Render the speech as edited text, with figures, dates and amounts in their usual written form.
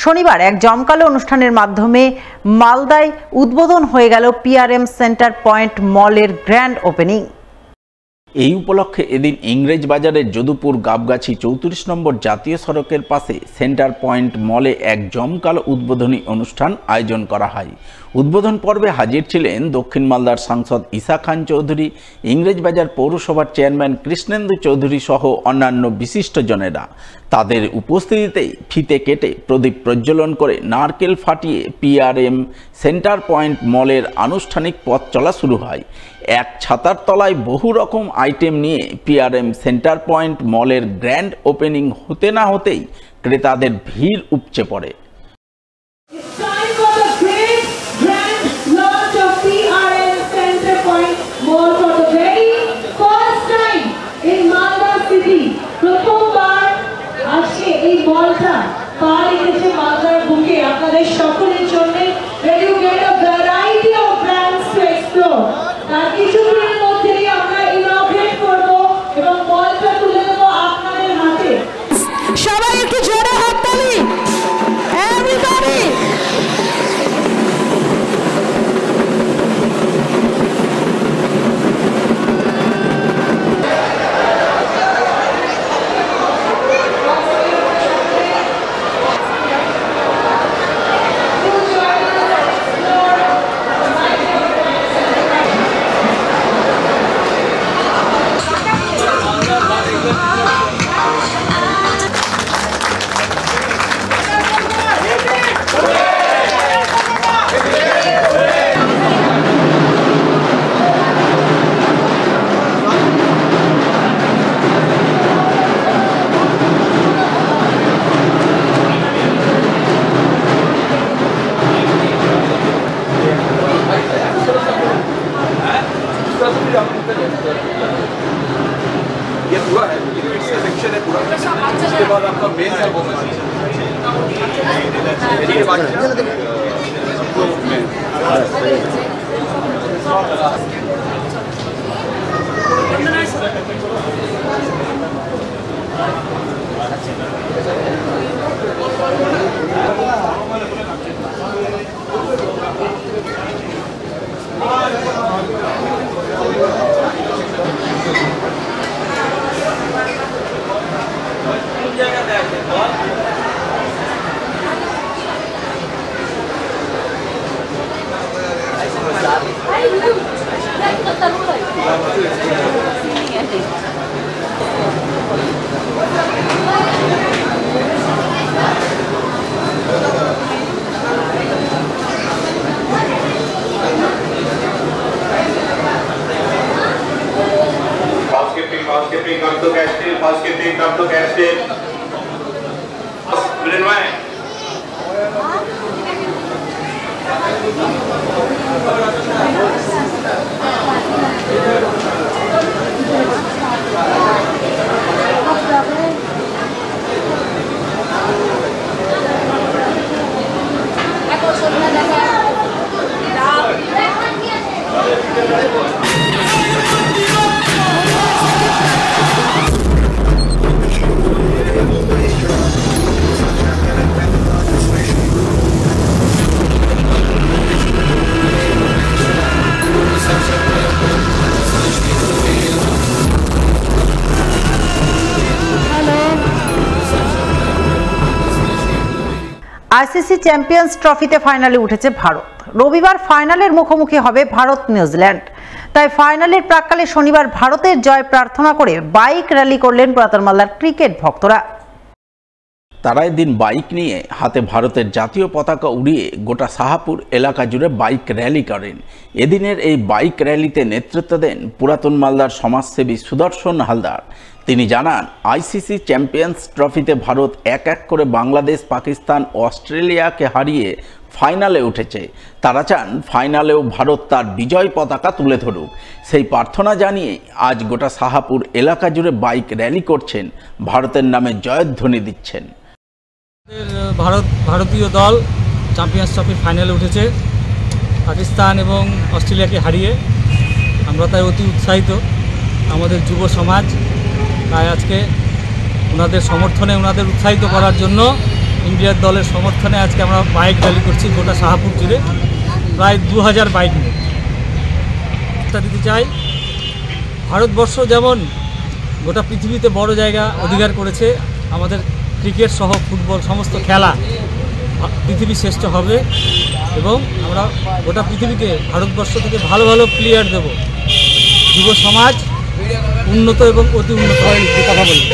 শনিবার এক জমকালো অনুষ্ঠানের মাধ্যমে মালদায় উদ্বোধন হয়ে গেল পিআরএম সেন্টার পয়েন্ট মলের গ্র্যান্ড ওপেনিং। এই উপলক্ষে এদিন ইংরেজবাজারের যদুপুর গাবগাছি 34 নম্বর জাতীয় সড়কের পাশে সেন্টার পয়েন্ট মলে এক জমকালো উদ্বোধনী অনুষ্ঠান আয়োজন করা হয়। উদ্বোধন পর্বে হাজির ছিলেন দক্ষিণ মালদার সাংসদ ঈশা খান চৌধুরী, ইংরেজবাজার পৌরসভার চেয়ারম্যান কৃষ্ণেন্দু চৌধুরী সহ অন্যান্য বিশিষ্টজনেরা। তাদের উপস্থিতিতেই ফিতে কেটে প্রদীপ প্রজ্বলন করে নারকেল ফাটিয়ে পিআরএম সেন্টার পয়েন্ট মলের আনুষ্ঠানিক পথ চলা শুরু হয়। এক ছাতার তলায় বহু রকম আইটেম নিয়ে পিআরএম সেন্টার পয়েন্ট মলের গ্র্যান্ড ওপেনিং হতে না হতেই ক্রেতাদের ভিড় উপচে পড়ে। আপনাদের সকলের জন্য you get a variety of brands to explore. তার কিছুদিনের মধ্যেই আমরা ইনগ্রেট করব এবং মলটা তুলে দেব আপনাদের হাতে। সবাই একটু জোরে হাততালি, এভরিবডি। ये पूरा है, ये सेक्शन है पूरा। उसके बाद आपका मेन है वो मशीन। ठीक है, बाकी housekeeping come to Castile, housekeeping come to Castile. Brilliant. ICC champions ট্রফিতে ফাইনালে উঠেছে ভারত। রবিবার ফাইনালের মুখোমুখি হবে ভারত নিউজিল্যান্ড। তাই ফাইনালের প্রাক্কালে শনিবার ভারতের জয় প্রার্থনা করে বাইক র্যালি করলেন পুরাতন মালদার ক্রিকেট ভক্তরা। তারা এদিন বাইক নিয়ে হাতে ভারতের জাতীয় পতাকা উড়িয়ে গোটা সাহাপুর এলাকা জুড়ে বাইক র্যালি করেন। এদিনের এই বাইক র্যালিতে নেতৃত্ব দেন পুরাতন মালদার সমাজসেবী সুদর্শন হালদার। তিনি জানান, আইসিসি চ্যাম্পিয়ন্স ট্রফিতে ভারত এক এক করে বাংলাদেশ, পাকিস্তান, অস্ট্রেলিয়াকে হারিয়ে ফাইনালে উঠেছে। তারা চান ফাইনালেও ভারত তার বিজয় পতাকা তুলে ধরুক। সেই প্রার্থনা জানিয়ে আজ গোটা সাহাপুর এলাকা জুড়ে বাইক র্যালি করছেন, ভারতের নামে জয়ধ্বনি দিচ্ছেন। ভারতীয় দল চ্যাম্পিয়ন্স ট্রফির ফাইনালে উঠেছে পাকিস্তান এবং অস্ট্রেলিয়াকে হারিয়ে। আমরা তাই অতি উৎসাহিত। আমাদের যুব সমাজ তাই আজকে ওনাদের সমর্থনে, ওনাদের উৎসাহিত করার জন্য ইন্ডিয়ার দলের সমর্থনে আজকে আমরা বাইক র্যালি করছি গোটা শাহপুর জুড়ে, প্রায় 2000 বাইক নিয়ে। দিতে চাই, ভারতবর্ষ যেমন গোটা পৃথিবীতে বড় জায়গা অধিকার করেছে, আমাদের ক্রিকেট সহ ফুটবল সমস্ত খেলা পৃথিবী শ্রেষ্ঠ হবে এবং আমরা গোটা পৃথিবীকে ভারতবর্ষ থেকে ভালো ভালো প্লেয়ার দেব। যুব সমাজ উন্নত এবং অতি উন্নত কথা বলি।